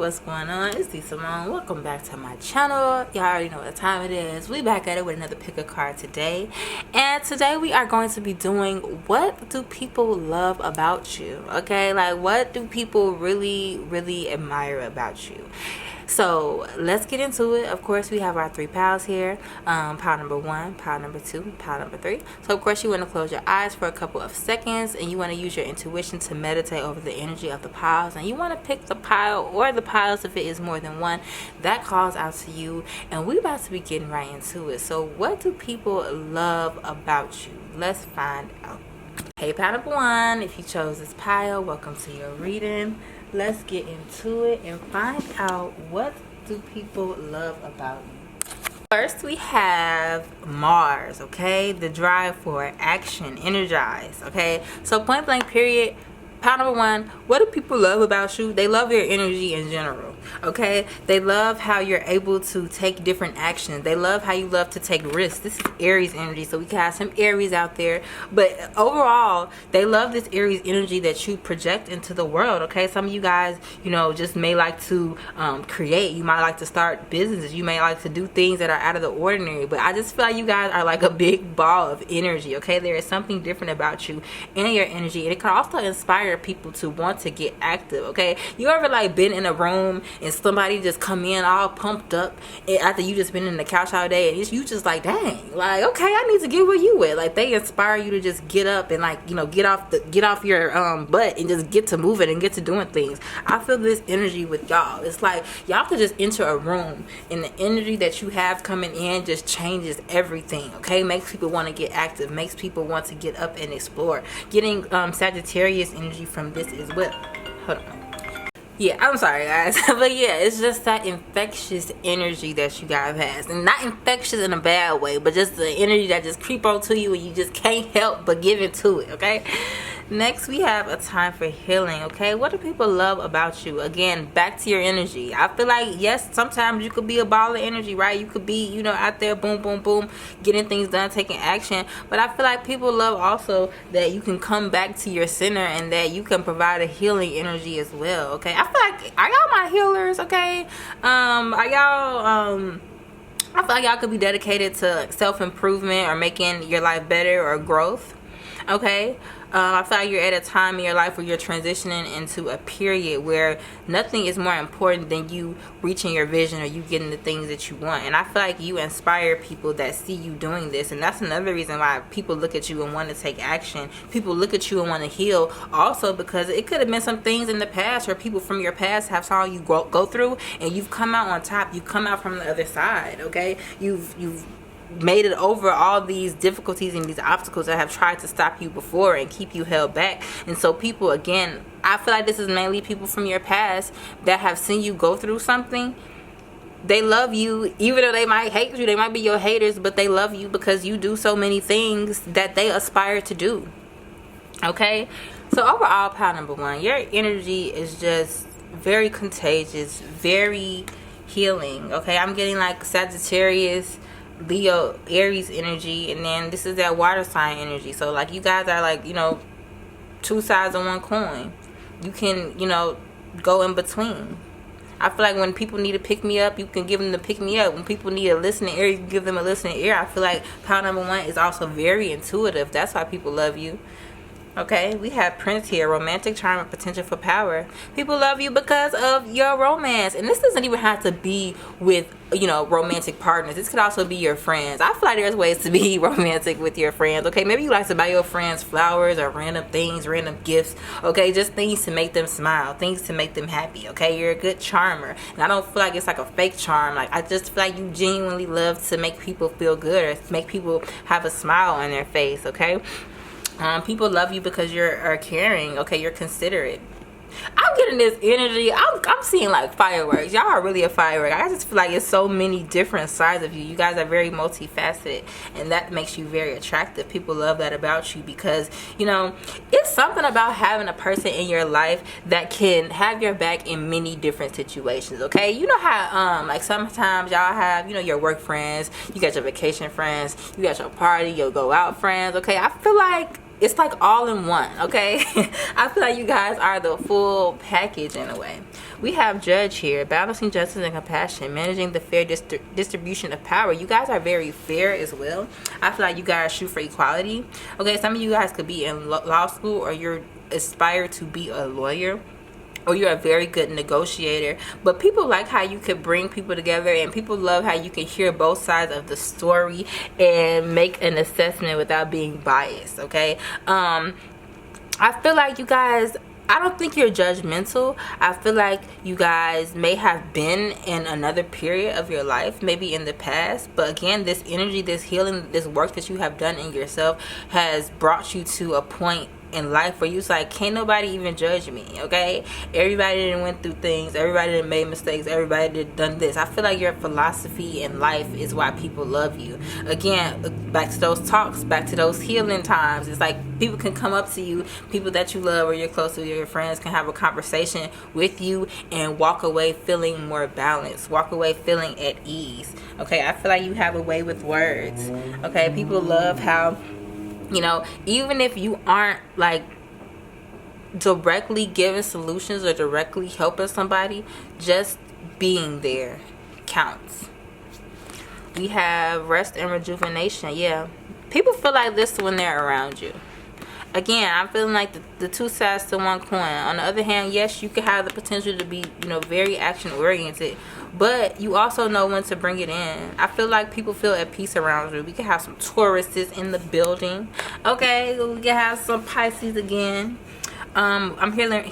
what's going on? It's DEESYMONE. Welcome back to my channel. Y'all already know what time it is. We back at it with another pick a card today. And today we are going to be doing what do people love about you? Okay, like what do people really admire about you? So let's get into it. Of course, we have our 3 piles here. Pile number 1, pile number 2, pile number 3. So of course you want to close your eyes for a couple of seconds and you want to use your intuition to meditate over the energy of the piles, and you want to pick the pile or the piles if it is more than one that calls out to you. And we're about to be getting right into it. So what do people love about you? Let's find out. Hey, pile number 1, if you chose this pile, welcome to your reading. Let's get into it and find out what do people love about you. First, we have Mars, okay? The drive for action, energize, okay? So point blank period, pile number 1, what do people love about you? They love your energy in general, okay? They love how you're able to take different actions. They love how you love to take risks. This is Aries energy, so we can have some Aries out there. But overall, they love this Aries energy that you project into the world, okay? Some of you guys, you know, just may like to create. You might like to start businesses. You may like to do things that are out of the ordinary. But I just feel like you guys are like a big ball of energy, okay? There is something different about you and your energy. And it can also inspire people to want to get active, okay? You ever like been in a room and somebody just come in all pumped up after you just been in the couch all day, and you just like, dang, like, okay, I need to get where you at. Like, they inspire you to just get up and, like, you know, get off your butt and just get to moving and get to doing things. I feel this energy with y'all. It's like y'all could just enter a room and the energy that you have coming in just changes everything, okay? Makes people want to get active, makes people want to get up and explore. Getting Sagittarius energy from this as well. Hold on. Yeah, I'm sorry guys, but yeah, it's just that infectious energy that you guys have, and not infectious in a bad way, but just the energy that just creep onto you and you just can't help but give it to it, okay? Next, we have a time for healing, okay? What do people love about you? Again, back to your energy. I feel like, yes, sometimes you could be a ball of energy, right? You could be, you know, out there, boom, boom, boom, getting things done, taking action. But I feel like people love also that you can come back to your center and that you can provide a healing energy as well, okay? I feel like, are y'all my healers, okay? I feel like y'all could be dedicated to self-improvement or making your life better or growth, okay? I feel like you're at a time in your life where you're transitioning into a period where nothing is more important than you reaching your vision or you getting the things that you want. And I feel like you inspire people that see you doing this. And that's another reason why people look at you and want to take action. People look at you and want to heal. Also because it could have been some things in the past or people from your past have saw you go through and you've come out on top. You come out from the other side, okay? You've made it over all these difficulties and these obstacles that have tried to stop you before and keep you held back. And so people, again, I feel like this is mainly people from your past that have seen you go through something. They love you, even though they might hate you, they might be your haters, but they love you because you do so many things that they aspire to do, okay? So overall, pile number 1, your energy is just very contagious, very healing, okay? I'm getting like Sagittarius, Leo, Aries energy, and then this is that water sign energy. So like you guys are like, you know, 2 sides of one coin. You can, you know, go in between. I feel like when people need to pick me up, you can give them the pick me up. When people need a listening ear, you can give them a listening ear. I feel like pile number 1 is also very intuitive. That's why people love you. Okay, we have Prince here, romantic charm and potential for power. People love you because of your romance. And this doesn't even have to be with, you know, romantic partners. This could also be your friends. I feel like there's ways to be romantic with your friends, okay? Maybe you like to buy your friends flowers or random things, random gifts, okay? Just things to make them smile, things to make them happy, okay? You're a good charmer. And I don't feel like it's like a fake charm. Like, I just feel like you genuinely love to make people feel good or make people have a smile on their face, okay? People love you because you're caring, okay? You're considerate. I'm getting this energy. I'm seeing like fireworks. Y'all are really a firework. I just feel like it's so many different sides of you. You guys are very multifaceted, and that makes you very attractive. People love that about you because, you know, it's something about having a person in your life that can have your back in many different situations, okay? You know how like sometimes y'all have, you know, your work friends, you got your vacation friends, you got your party, your go out friends, okay? I feel like it's like all in one, okay? I feel like you guys are the full package in a way. We have Judge here, balancing justice and compassion, managing the fair distribution of power. You guys are very fair as well. I feel like you guys shoot for equality. Okay, some of you guys could be in law school, or you're aspire to be a lawyer, or you're a very good negotiator. But people like how you could bring people together, and people love how you can hear both sides of the story and make an assessment without being biased. Okay, I feel like you guys, I don't think you're judgmental. I feel like you guys may have been in another period of your life, maybe in the past. But again, this energy, this healing, this work that you have done in yourself has brought you to a point in life where you're like, can't nobody even judge me. Okay, everybody didn't went through things, everybody didn't made mistakes, everybody did done this. I feel like your philosophy in life is why people love you. Again, back to those talks, back to those healing times. It's like people can come up to you, people that you love or you're close to, your friends, can have a conversation with you and walk away feeling more balanced, walk away feeling at ease. Okay, I feel like you have a way with words. Okay, people love how, you know, even if you aren't like directly giving solutions or directly helping somebody, just being there counts. We have rest and rejuvenation. Yeah, people feel like this when they're around you. Again, I'm feeling like the two sides to one coin. On the other hand, yes, you could have the potential to be, you know, very action oriented, but you also know when to bring it in. I feel like people feel at peace around you. We can have some Tauruses in the building. Okay, we can have some Pisces again. I'm feeling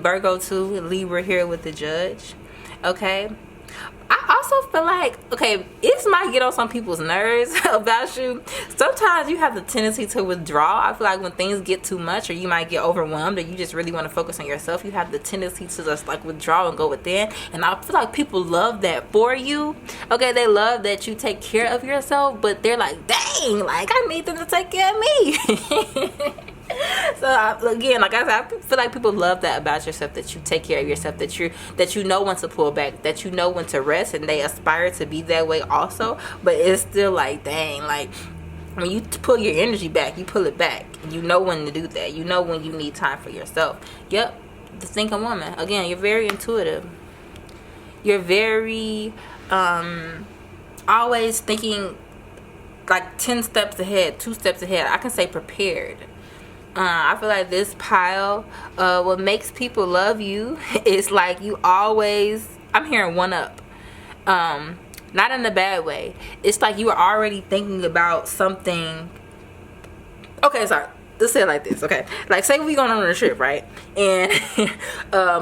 Virgo too. Libra here with the Judge. Okay. I also feel like, okay, this might get on some people's nerves about you. Sometimes you have the tendency to withdraw. I feel like when things get too much, or you might get overwhelmed, or you just really want to focus on yourself, you have the tendency to just like withdraw and go within. And I feel like people love that for you. Okay, they love that you take care of yourself, but they're like, dang, like I need them to take care of me. So again, like I said, I feel like people love that about yourself, that you take care of yourself, that you know when to pull back, that you know when to rest, and they aspire to be that way also. But it's still like, dang, like when you pull your energy back, you pull it back. You know when to do that. You know when you need time for yourself. Yep, the thinking woman. Again, you're very intuitive. You're very always thinking like 10 steps ahead, 2 steps ahead. I can say prepared. I feel like this pile, what makes people love you is like you always, I'm hearing one up, not in a bad way. It's like you are already thinking about something. Okay, sorry, let's say it like this. Okay, like say we going on a trip, right? And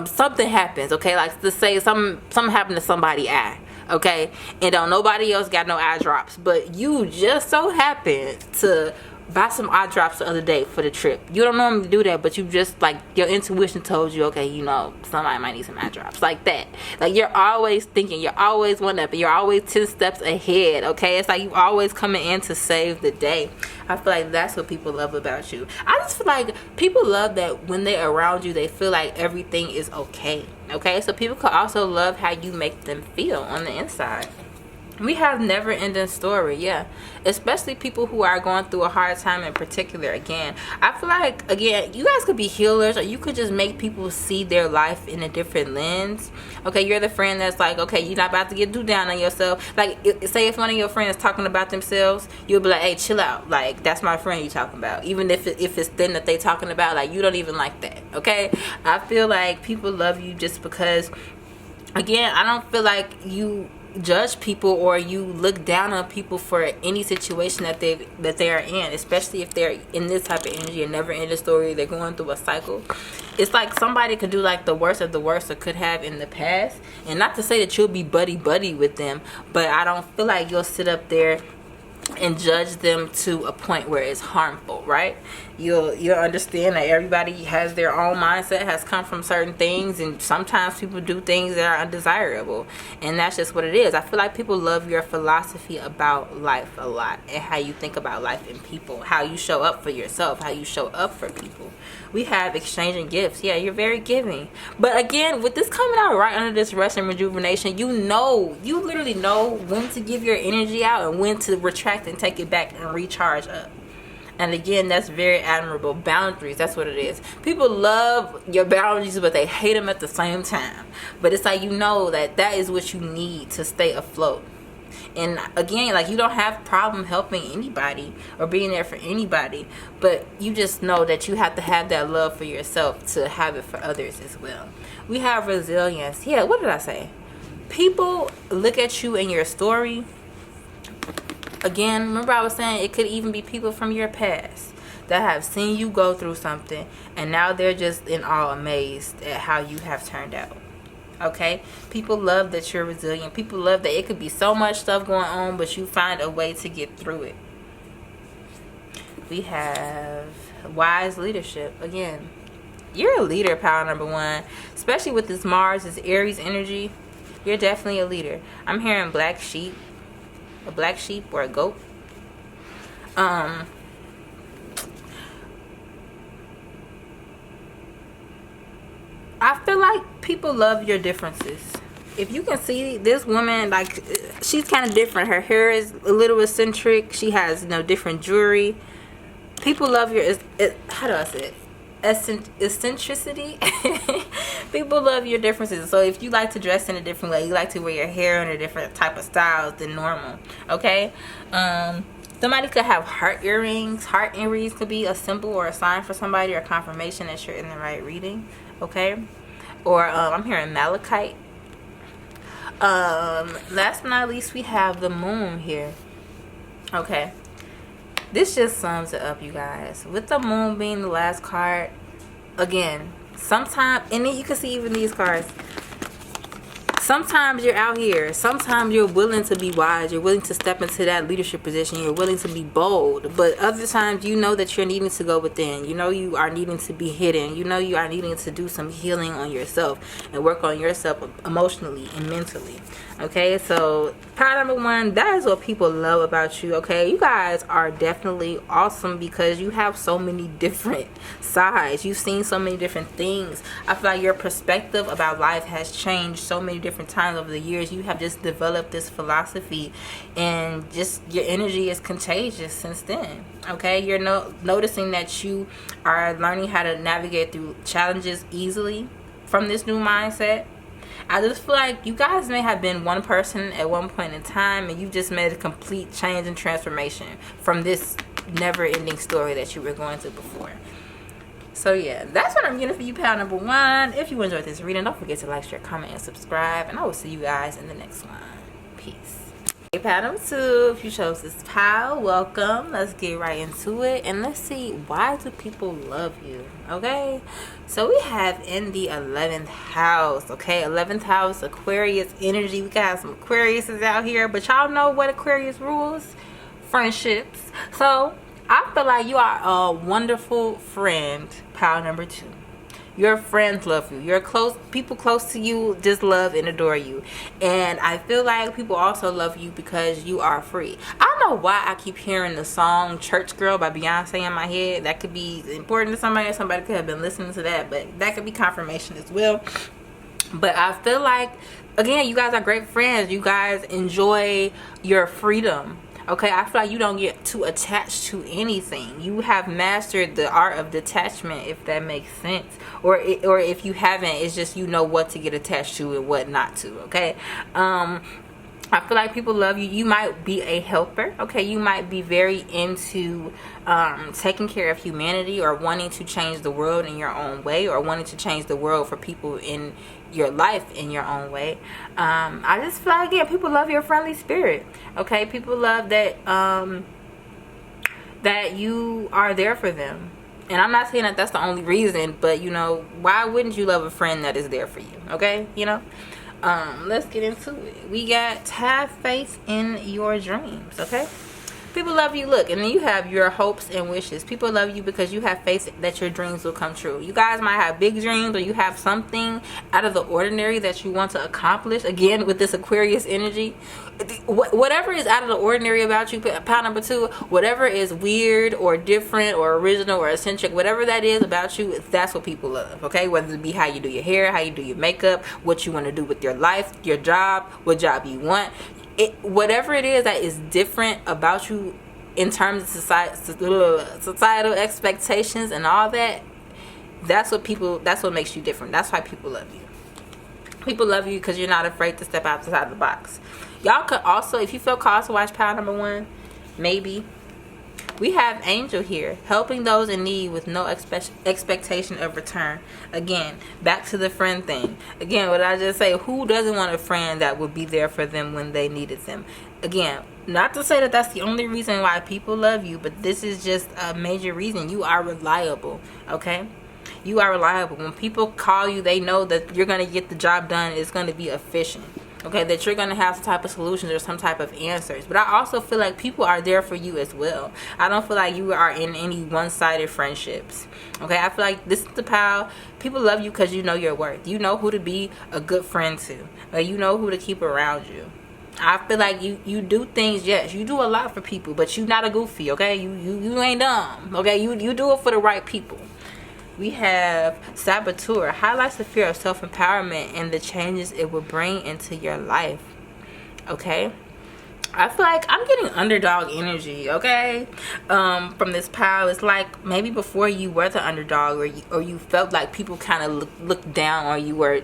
something happens. Okay, like let's say something happened to somebody's eye. Okay, and don't nobody else got no eye drops, but you just so happen to buy some eye drops the other day for the trip. You don't normally do that, but you just like your intuition told you, okay, you know, somebody might need some eye drops, like that. Like you're always thinking, you're always one up, and you're always 10 steps ahead. Okay, it's like you always coming in to save the day. I feel like that's what people love about you. I just feel like people love that when they're around you, they feel like everything is okay. Okay, so people could also love how you make them feel on the inside. We have never ending story, yeah. Especially people who are going through a hard time in particular. Again, I feel like, again, you guys could be healers, or you could just make people see their life in a different lens. Okay, you're the friend that's like, okay, you're not about to get too down on yourself. Like, say if one of your friends talking about themselves, you'll be like, hey, chill out. Like, that's my friend you talking about. Even if it's them that they talking about, like, you don't even like that, okay? I feel like people love you just because, again, I don't feel like you judge people or you look down on people for any situation that they are in, especially if they're in this type of energy, a never ending story, they're going through a cycle. It's like somebody could do like the worst of the worst or could have in the past, and not to say that you'll be buddy with them, but I don't feel like you'll sit up there and judge them to a point where it's harmful, right? You'll understand that everybody has their own mindset, has come from certain things, and sometimes people do things that are undesirable, and that's just what it is. I feel like people love your philosophy about life a lot, and how you think about life and people, how you show up for yourself, how you show up for people. We have exchanging gifts. Yeah, you're very giving. But again, with this coming out right under this rest and rejuvenation, you literally know when to give your energy out and when to retract and take it back and recharge up. And again, that's very admirable. Boundaries, that's what it is. People love your boundaries, but they hate them at the same time. But it's like, you know that that is what you need to stay afloat. And again, like, you don't have problem helping anybody or being there for anybody, but you just know that you have to have that love for yourself to have it for others as well. We have resilience. Yeah, what did I say? People look at you and your story. Again, remember I was saying it could even be people from your past that have seen you go through something, and now they're just in awe, amazed at how you have turned out. Okay? People love that you're resilient. People love that it could be so much stuff going on, but you find a way to get through it. We have wise leadership. Again, you're a leader, power number 1. Especially with this Mars, this Aries energy. You're definitely a leader. I'm hearing black sheep. A black sheep or a goat. I feel like people love your differences. If you can see this woman, like, she's kind of different. Her hair is a little eccentric. She has, different jewelry. People love your, how do I say it? Eccentricity. People love your differences. So if you like to dress in a different way, you like to wear your hair in a different type of styles than normal, okay? Somebody could have heart earrings. Heart earrings could be a symbol or a sign for somebody, or confirmation that you're in the right reading, okay? Or I'm hearing malachite. Last but not least, we have the moon here. Okay, this just sums it up, you guys. With the moon being the last card, again, sometimes, and then you can see even these cards, sometimes you're out here, sometimes you're willing to be wise, you're willing to step into that leadership position, you're willing to be bold, but other times you know that you're needing to go within, you know you are needing to be hidden, you know you are needing to do some healing on yourself and work on yourself emotionally and mentally. Okay, so power number 1, that is what people love about you. Okay, you guys are definitely awesome because you have so many different sides. You've seen so many different things. I feel like your perspective about life has changed so many different times over the years. You have just developed this philosophy, and just your energy is contagious since then. Okay, you're noticing that you are learning how to navigate through challenges easily from this new mindset. I just feel like you guys may have been one person at one point in time, and you just made a complete change and transformation from this never-ending story that you were going through before. So yeah, that's what I'm getting for you, pal number 1. If you enjoyed this reading, don't forget to like, share, comment, and subscribe, and I will see you guys in the next one. Peace. Hey, pal number 2, if you chose this pal, welcome. Let's get right into it, and let's see, why do people love you? Okay, so we have in the 11th house. Okay, 11th house, Aquarius energy. We got some Aquariuses out here, but y'all know what Aquarius rules? Friendships. So I feel like you are a wonderful friend, pal number 2. Your friends love you. Your people close to you just love and adore you. And I feel like people also love you because you are free. I don't know why I keep hearing the song Church Girl by Beyonce in my head. That could be important to somebody. Somebody could have been listening to that, but that could be confirmation as well. But I feel like, again, you guys are great friends. You guys enjoy your freedom. Okay, I feel like you don't get too attached to anything. You have mastered the art of detachment, if that makes sense. Or if you haven't, it's just you know what to get attached to and what not to, okay? I feel like people love you. You might be a helper, okay? You might be very into taking care of humanity, or wanting to change the world in your own way, or wanting to change the world for people in your life in your own way. I just feel like, again, people love your friendly spirit, okay? People love that that you are there for them. And I'm not saying that that's the only reason, but why wouldn't you love a friend that is there for you? Okay, let's get into it. We got have faith in your dreams. Okay, people love you. Look, and then you have your hopes and wishes. People love you because you have faith that your dreams will come true. You guys might have big dreams, or you have something out of the ordinary that you want to accomplish. Again, with this Aquarius energy, whatever is out of the ordinary about you, pile number 2, whatever is weird or different or original or eccentric, whatever that is about you, that's what people love. Okay, whether it be how you do your hair, how you do your makeup, what you want to do with your life, your job, what job you want. Whatever it is that is different about you in terms of societal expectations and all that, that's what makes you different. That's why people love you. People love you because you're not afraid to step outside the box. Y'all could also, if you feel called to watch pile number 1, maybe we have Angel here, helping those in need with no expectation of return. Again, back to the friend thing. Again, what I just say, who doesn't want a friend that would be there for them when they needed them? Again, not to say that that's the only reason why people love you, but this is just a major reason. You are reliable, okay? You are reliable. When people call you, they know that you're going to get the job done. It's going to be efficient. Okay, that you're going to have some type of solutions or some type of answers. But I also feel like people are there for you as well. I don't feel like you are in any one-sided friendships. Okay, I feel like this is the pal. People love you because you know your worth. You know who to be a good friend to. Like, you know who to keep around you. I feel like you do things, yes, you do a lot for people, but you not a goofy, okay? You ain't dumb, okay? You do it for the right people. We have Saboteur, highlights the fear of self-empowerment and the changes it will bring into your life. Okay, I feel like I'm getting underdog energy, okay, from this pile. It's like maybe before you were the underdog, or you felt like people kind of looked down on you, or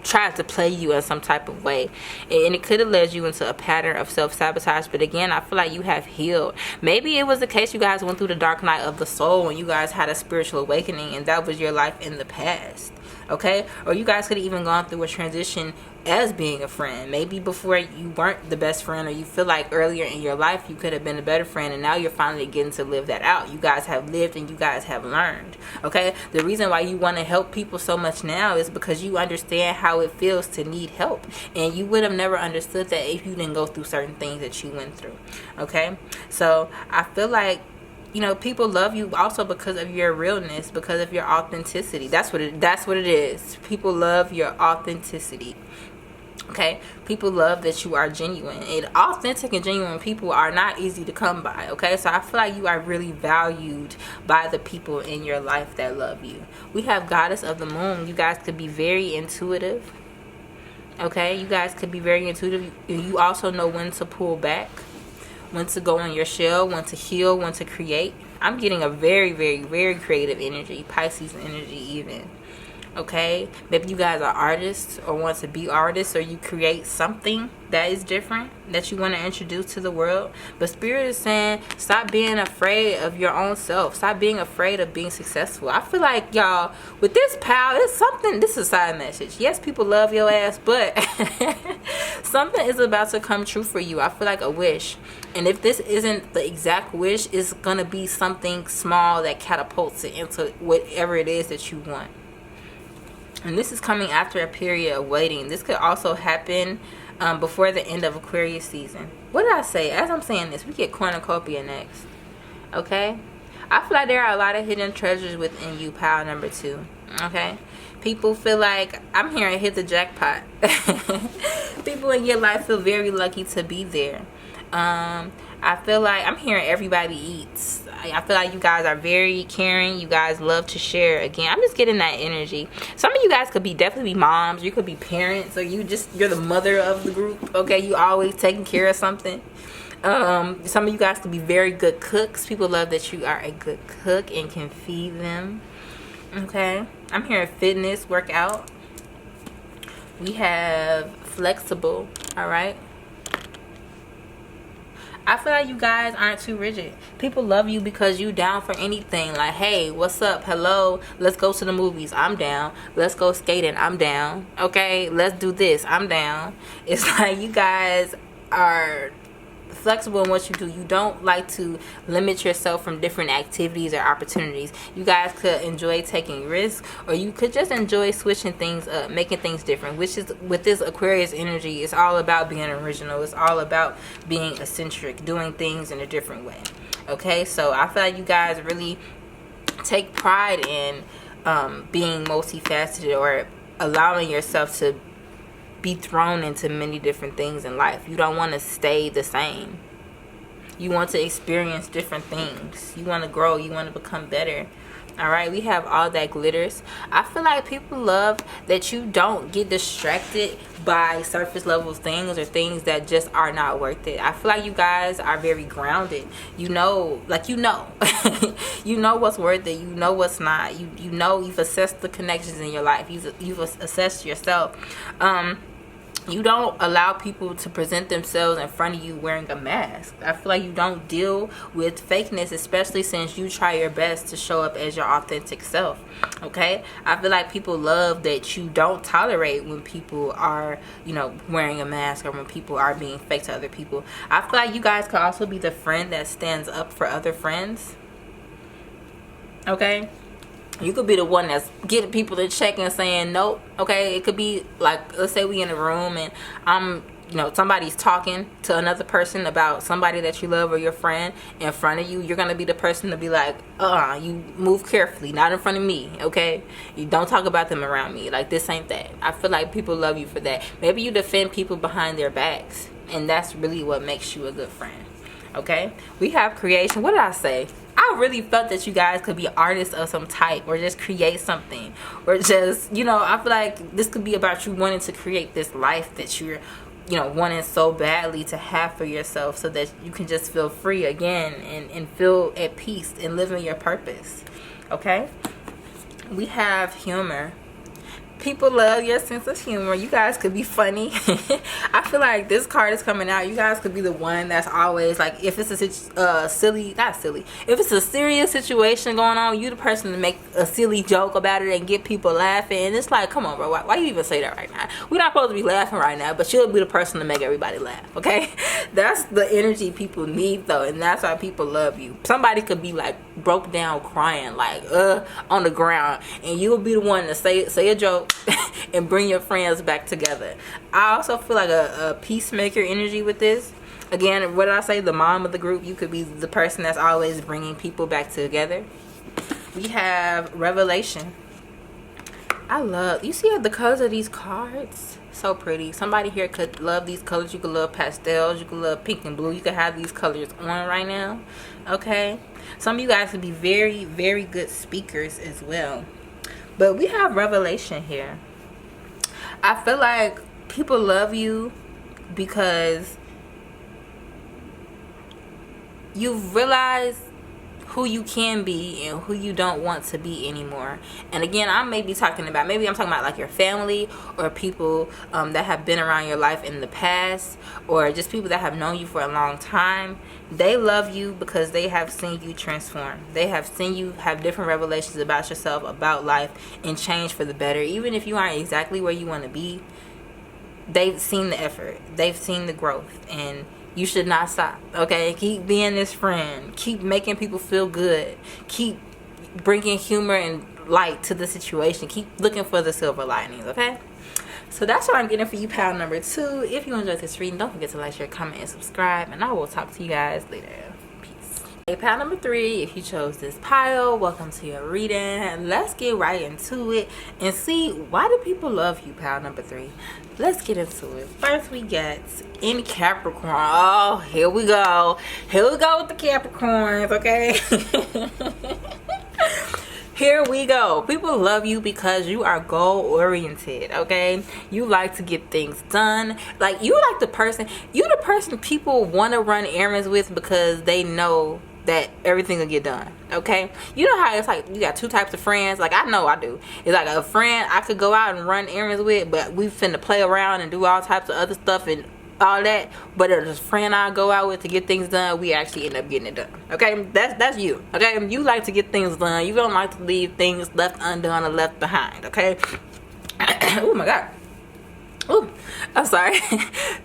tried to play you in some type of way, and it could have led you into a pattern of self-sabotage. But again, I feel like you have healed. Maybe it was the case you guys went through the dark night of the soul and you guys had a spiritual awakening, and that was your life in the past, okay? Or you guys could have even gone through a transition as being a friend. Maybe before you weren't the best friend, or you feel like earlier in your life you could have been a better friend, and now you're finally getting to live that out. You guys have lived and you guys have learned, okay? The reason why you want to help people so much now is because you understand how it feels to need help, and you would have never understood that if you didn't go through certain things that you went through, okay? So I feel like, you know, people love you also because of your realness, because of your authenticity. That's what it is. People love your authenticity. Okay, people love that you are genuine, and authentic and genuine people are not easy to come by. Okay, so I feel like you are really valued by the people in your life that love you. We have Goddess of the Moon. You guys could be very intuitive. Okay, you guys could be very intuitive. You also know when to pull back, when to go in your shell, when to heal, when to create. I'm getting a very, very, very creative energy, Pisces energy even. Okay, maybe you guys are artists or want to be artists, or you create something that is different that you want to introduce to the world. But Spirit is saying, stop being afraid of your own self. Stop being afraid of being successful. I feel like, y'all, with this pal, it's something. This is a side message. Yes, people love your ass, but something is about to come true for you. I feel like a wish. And if this isn't the exact wish, it's going to be something small that catapults it into whatever it is that you want. And this is coming after a period of waiting. This could also happen before the end of Aquarius season. What did I say? As I'm saying this, we get cornucopia next. Okay? I feel like there are a lot of hidden treasures within you, pile number 2. Okay? People feel like, I'm hearing hit the jackpot. People in your life feel very lucky to be there. I feel like I'm hearing everybody eats. I feel like you guys are very caring. You guys love to share. Again, I'm just getting that energy. Some of you guys could definitely be moms. You could be parents, or you're the mother of the group. Okay, you always taking care of something. Some of you guys could be very good cooks. People love that you are a good cook and can feed them. Okay, I'm hearing fitness, workout. We have flexible. All right. I feel like you guys aren't too rigid. People love you because you down for anything. Like, hey, what's up? Hello, let's go to the movies. I'm down. Let's go skating. I'm down. Okay, let's do this. I'm down. It's like you guys are flexible in what you do. You don't like to limit yourself from different activities or opportunities. You guys could enjoy taking risks, or you could just enjoy switching things up, making things different, which is, with this Aquarius energy, it's all about being original. It's all about being eccentric, doing things in a different way. Okay, so I feel like you guys really take pride in being multifaceted, or allowing yourself to be thrown into many different things in life. You don't want to stay the same. You want to experience different things. You want to grow. You want to become better. All right, we have all that glitters. I feel like people love that you don't get distracted by surface level things or things that just are not worth it. I feel like you guys are very grounded. You know, like you know what's worth it. You know what's not. You know, you've assessed the connections in your life. You've assessed yourself. You don't allow people to present themselves in front of you wearing a mask. I feel like you don't deal with fakeness, especially since you try your best to show up as your authentic self. Okay? I feel like people love that you don't tolerate when people are, you know, wearing a mask or when people are being fake to other people. I feel like you guys could also be the friend that stands up for other friends. Okay? You could be the one that's getting people to check and saying nope. Okay, it could be like, let's say we in a room and somebody's talking to another person about somebody that you love or your friend in front of you. You're gonna be the person to be like, you move carefully, not in front of me. Okay, you don't talk about them around me. Like, this ain't that. I feel like people love you for that. Maybe you defend people behind their backs, and that's really what makes you a good friend. Okay, we have creation. What did I say? I really felt that you guys could be artists of some type, or just create something, or just, I feel like this could be about you wanting to create this life that you're, wanting so badly to have for yourself, so that you can just feel free again and feel at peace and live in your purpose. Okay, we have humor. People love your sense of humor. You guys could be funny. I feel like this card is coming out. You guys could be the one that's always like, if it's a if it's a serious situation going on, you the person to make a silly joke about it and get people laughing. And it's like, come on, bro, why you even say that right now? We're not supposed to be laughing right now, but you'll be the person to make everybody laugh. Okay, that's the energy people need, though, and that's why people love you. Somebody could be like broke down crying, like on the ground, and you'll be the one to say a joke and bring your friends back together. I also feel like a peacemaker energy with this. Again, what did I say? The mom of the group. You could be the person that's always bringing people back together. We have revelation. You see the colors of these cards? So pretty. Somebody here could love these colors. You could love pastels. You could love pink and blue. You could have these colors on right now. Okay, some of you guys could be very, very good speakers as well. But we have revelation here. I feel like people love you because you've realized who you can be and who you don't want to be anymore. And again, I'm talking about like your family, or people that have been around your life in the past, or just people that have known you for a long time. They love you because they have seen you transform. They have seen you have different revelations about yourself, about life, and change for the better. Even if you aren't exactly where you want to be, they've seen the effort. They've seen the growth, and you should not stop. Okay, keep being this friend. Keep making people feel good. Keep bringing humor and light to the situation. Keep looking for the silver linings. Okay, so that's what I'm getting for you, pile number 2. If you enjoyed this reading, don't forget to like, share, comment, and subscribe, and I will talk to you guys later. Peace. Hey, pile number 3, if you chose this pile, welcome to your reading. Let's get right into it and see, why do people love you, pile number 3. Let's get into it. First, we get in Capricorn. Oh, here we go. Here we go with the Capricorns, okay? Here we go. People love you because you are goal-oriented, okay? You like to get things done. Like, you're the person people want to run errands with because they know that everything will get done. Okay, you know how it's like you got 2 types of friends. Like, I know I do. It's like a friend I could go out and run errands with, but we finna play around and do all types of other stuff and all that. But there's a friend I go out with to get things done, we actually end up getting it done. Okay, that's you. Okay, you like to get things done. You don't like to leave things left undone or left behind. Okay. Oh my god. Oh, I'm sorry.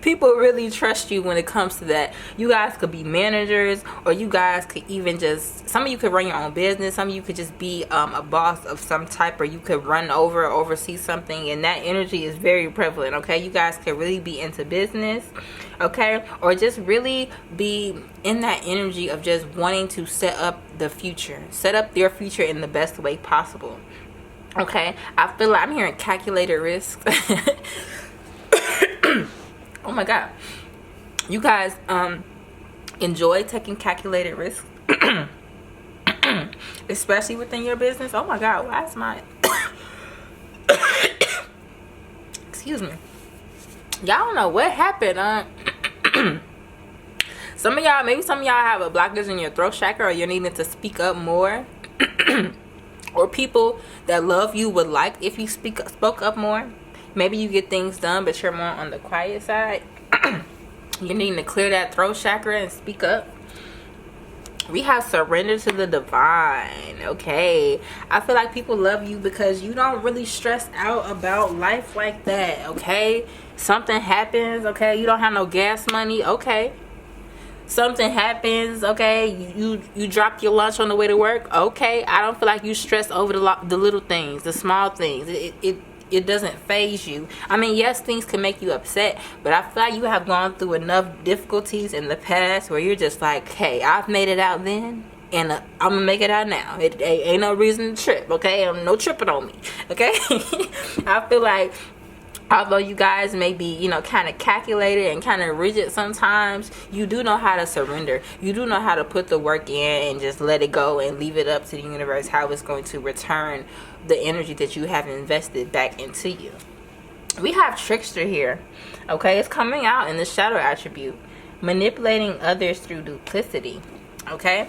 People really trust you when it comes to that. You guys could be managers, or you guys could even some of you could run your own business. Some of you could just be a boss of some type, or you could oversee something, and that energy is very prevalent. Okay, you guys could really be into business, okay, or just really be in that energy of just wanting to set up your future in the best way possible. Okay, I feel like I'm hearing calculated risk. Oh my god, you guys enjoy taking calculated risks. especially within your business. Oh my God, why is my excuse me, y'all don't know what happened. Some of y'all, maybe some of y'all have a blockage in your throat chakra, or you're needing to speak up more. Or people that love you would like if you spoke up more. Maybe you get things done, but you're more on the quiet side. You're needing to clear that throat chakra and speak up. We have surrender to the divine. Okay, I feel like people love you because you don't really stress out about life like that. Okay, something happens. Okay, you don't have no gas money. Okay, something happens. Okay, you drop your lunch on the way to work. Okay, I don't feel like you stress over the little things, the small things. It doesn't phase you. I mean, yes, things can make you upset, but I feel like you have gone through enough difficulties in the past where you're just like, hey, I've made it out then, and I'm gonna make it out now. It ain't no reason to trip. Okay, no tripping on me. Okay. I feel like, although you guys may be, you know, kind of calculated and kind of rigid sometimes, you do know how to surrender. You do know how to put the work in and just let it go and leave it up to the universe how it's going to return the energy that you have invested back into you. We have trickster here. Okay, it's coming out in the shadow attribute. Manipulating others through duplicity. Okay,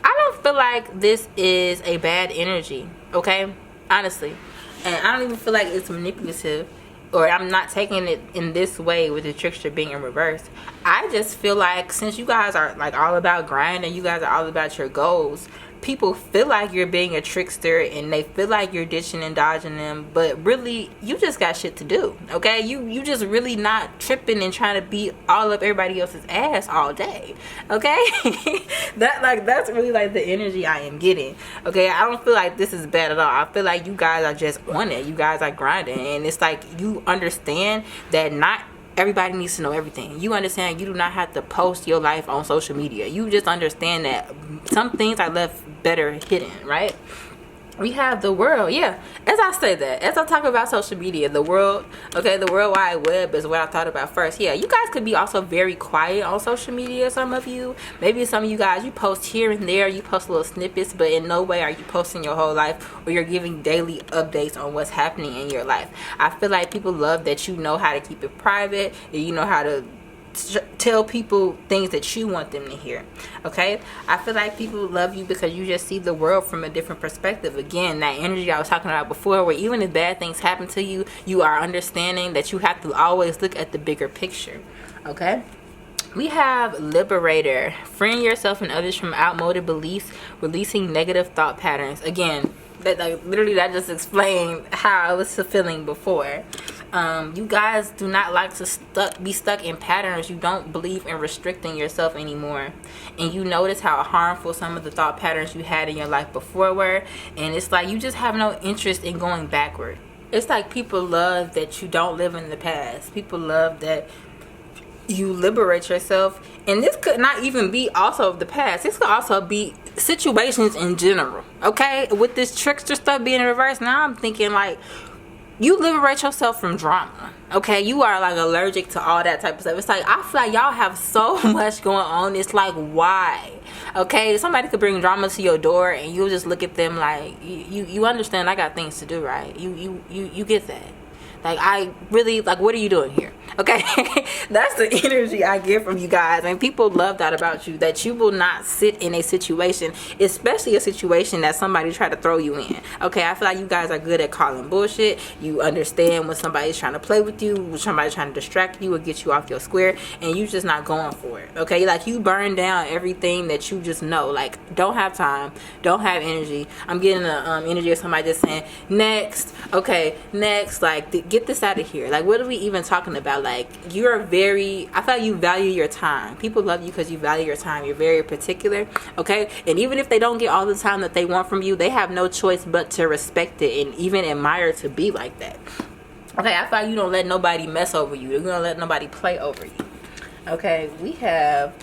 I don't feel like this is a bad energy. Okay, honestly. And I don't even feel like it's manipulative, or I'm not taking it in this way with the trickster being in reverse. I just feel like since you guys are like all about grind and you guys are all about your goals, people feel like you're being a trickster and they feel like you're ditching and dodging them, but really you just got shit to do. Okay, you just really not tripping and trying to beat all up everybody else's ass all day. Okay. that's really like the energy I am getting. Okay, I don't feel like this is bad at all. I feel like you guys are just on it. You guys are grinding, and it's like you understand that not everybody needs to know everything. You understand you do not have to post your life on social media. You just understand that some things are left better hidden, right? We have the world. Yeah, as I say that, as I talk about social media, the world, okay, the World Wide Web is what I thought about first. Yeah, you guys could be also very quiet on social media. Some of you, maybe some of you guys, you post here and there, you post little snippets, but in no way are you posting your whole life, or you're giving daily updates on what's happening in your life. I feel like people love that you know how to keep it private, and you know how to tell people things that you want them to hear. Okay, I feel like people love you because you just see the world from a different perspective. Again, that energy I was talking about before, where even if bad things happen to you, you are understanding that you have to always look at the bigger picture. Okay, we have liberator, freeing yourself and others from outmoded beliefs, releasing negative thought patterns. Again, that like literally that just explained how I was feeling before. You guys do not like to be stuck in patterns. You don't believe in restricting yourself anymore, and you notice how harmful some of the thought patterns you had in your life before were, and it's like you just have no interest in going backward. It's like people love that you don't live in the past. People love that you liberate yourself, and this could not even be also of the past. This could also be situations in general. Okay, with this trickster stuff being in reverse, now I'm thinking like you liberate yourself from drama. Okay, you are like allergic to all that type of stuff. It's like I feel like y'all have so much going on. It's like, why? Okay, somebody could bring drama to your door and you'll just look at them like you understand I got things to do, right? You get that. Like, I really, like, what are you doing here? Okay, that's the energy I get from you guys, and people love that about you, that you will not sit in a situation, especially a situation that somebody tried to throw you in. Okay, I feel like you guys are good at calling bullshit. You understand when somebody's trying to play with you, when somebody's trying to distract you or get you off your square, and you just not going for it. Okay, like you burn down everything that you just know, like don't have time, don't have energy. I'm getting the energy of somebody just saying next. Okay, next, like get this out of here. Like, what are we even talking about? Like, you're very, I feel like you value your time. People love you because you value your time. You're very particular. Okay, and even if they don't get all the time that they want from you, they have no choice but to respect it and even admire to be like that. Okay, I feel like you don't let nobody mess over you. You're gonna let nobody play over you. Okay, we have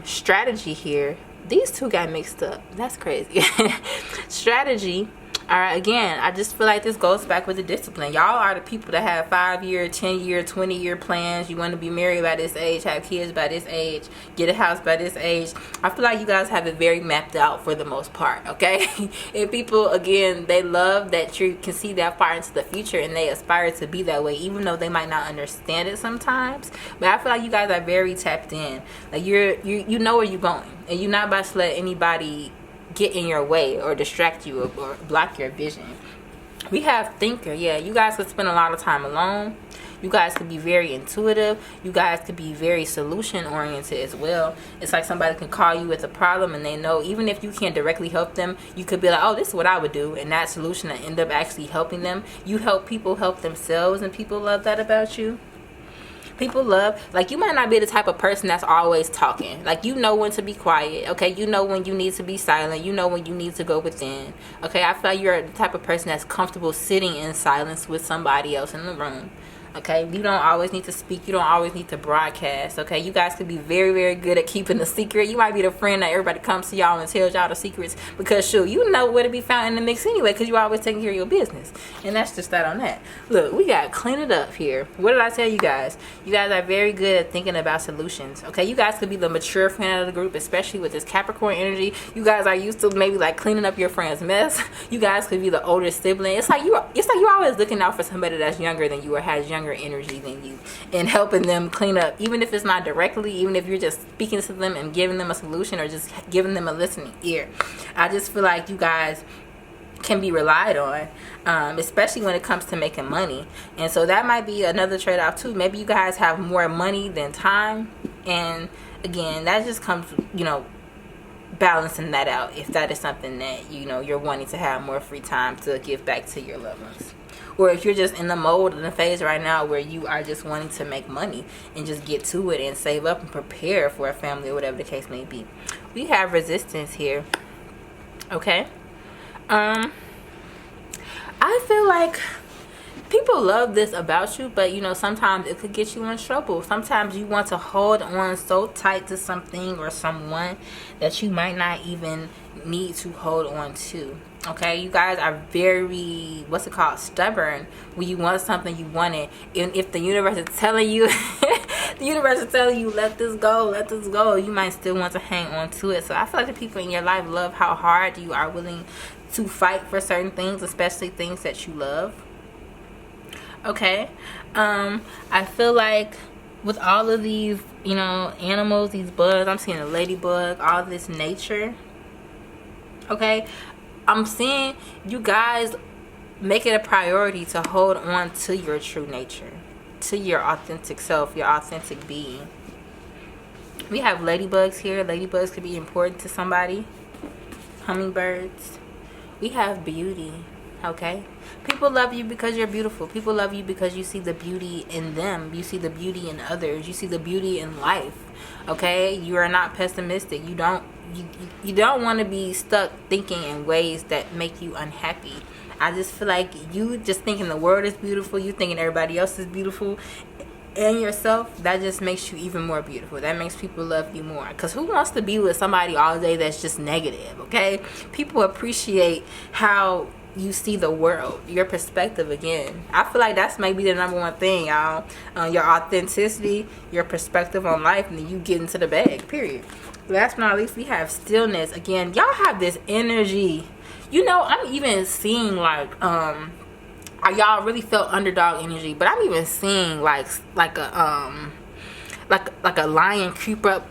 strategy here. These two got mixed up. That's crazy. Strategy. All right, again, I just feel like this goes back with the discipline. Y'all are the people that have 5-year, 10-year, 20-year plans. You want to be married by this age, have kids by this age, get a house by this age. I feel like you guys have it very mapped out for the most part, okay? And people, again, they love that you can see that far into the future, and they aspire to be that way, even though they might not understand it sometimes. But I feel like you guys are very tapped in. Like you know where you're going, and you're not about to let anybody get in your way or distract you or block your vision. We have thinker. Yeah, you guys could spend a lot of time alone. You guys could be very intuitive. You guys could be very solution oriented as well. It's like somebody can call you with a problem, and they know even if you can't directly help them, you could be like, oh, this is what I would do, and that solution that end up actually helping them. You help people help themselves, and people love that about you. People love, like, you might not be the type of person that's always talking. Like, you know when to be quiet, okay? You know when you need to be silent. You know when you need to go within, okay? I feel like you're the type of person that's comfortable sitting in silence with somebody else in the room, okay? You don't always need to speak. You don't always need to broadcast, okay? You guys could be very, very good at keeping a secret. You might be the friend that everybody comes to y'all and tells y'all the secrets because, sure, you know where to be found in the mix anyway because you're always taking care of your business. And that's just that on that. Look, we got to clean it up here. What did I tell you guys? You guys are very good at thinking about solutions, okay? You guys could be the mature friend of the group, especially with this Capricorn energy. You guys are used to maybe like cleaning up your friend's mess. You guys could be the older sibling. It's like you're always looking out for somebody that's younger than you or has younger energy than you and helping them clean up, even if it's not directly, even if you're just speaking to them and giving them a solution or just giving them a listening ear. I just feel like you guys can be relied on, especially when it comes to making money. And so that might be another trade-off too. Maybe you guys have more money than time, and again, that just comes, you know, balancing that out if that is something that, you know, you're wanting to have more free time to give back to your loved ones. Or if you're just in the mode and the phase right now where you are just wanting to make money and just get to it and save up and prepare for a family or whatever the case may be. We have resistance here, okay? I feel like people love this about you, but you know, sometimes it could get you in trouble. Sometimes you want to hold on so tight to something or someone that you might not even need to hold on to. Okay, you guys are very, what's it called, stubborn. When you want something, you want it. And if the universe is telling you the universe is telling you let this go, you might still want to hang on to it. So I feel like the people in your life love how hard you are willing to fight for certain things, especially things that you love. Okay, I feel like with all of these, you know, animals, these bugs, I'm seeing a ladybug, all this nature, okay, I'm seeing you guys make it a priority to hold on to your true nature, to your authentic self, your authentic being. We have ladybugs here. Ladybugs could be important to somebody. Hummingbirds. We have beauty. Okay, people love you because you're beautiful. People love you because you see the beauty in them. You see the beauty in others. You see the beauty in life. Okay, you are not pessimistic. You don't want to be stuck thinking in ways that make you unhappy. I just feel like you just thinking the world is beautiful, you thinking everybody else is beautiful, and yourself, that just makes you even more beautiful. That makes people love you more. Because who wants to be with somebody all day that's just negative? Okay, people appreciate how you see the world, your perspective. Again, I feel like that's maybe the number one thing, y'all. Your authenticity, your perspective on life, and then you get into the bag, period. Last but not least, we have stillness. Again, y'all have this energy. You know, I'm even seeing like y'all really felt underdog energy, but I'm even seeing like a lion creep up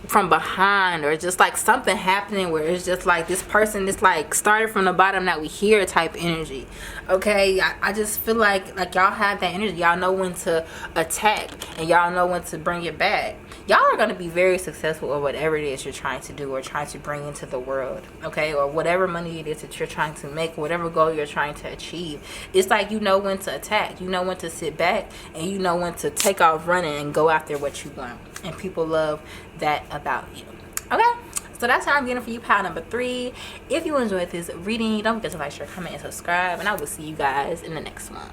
from behind, or just like something happening where it's just like this person is like started from the bottom that we hear type energy. Okay, I just feel like y'all have that energy. Y'all know when to attack and y'all know when to bring it back. Y'all are going to be very successful at whatever it is you're trying to do or trying to bring into the world, okay, or whatever money it is that you're trying to make, whatever goal you're trying to achieve. It's like you know when to attack, you know when to sit back, and you know when to take off running and go after what you want. And people love that about you. Okay, so that's how I'm getting for you, pile number 3. If you enjoyed this reading, don't forget to like, share, comment, and subscribe, and I will see you guys in the next one.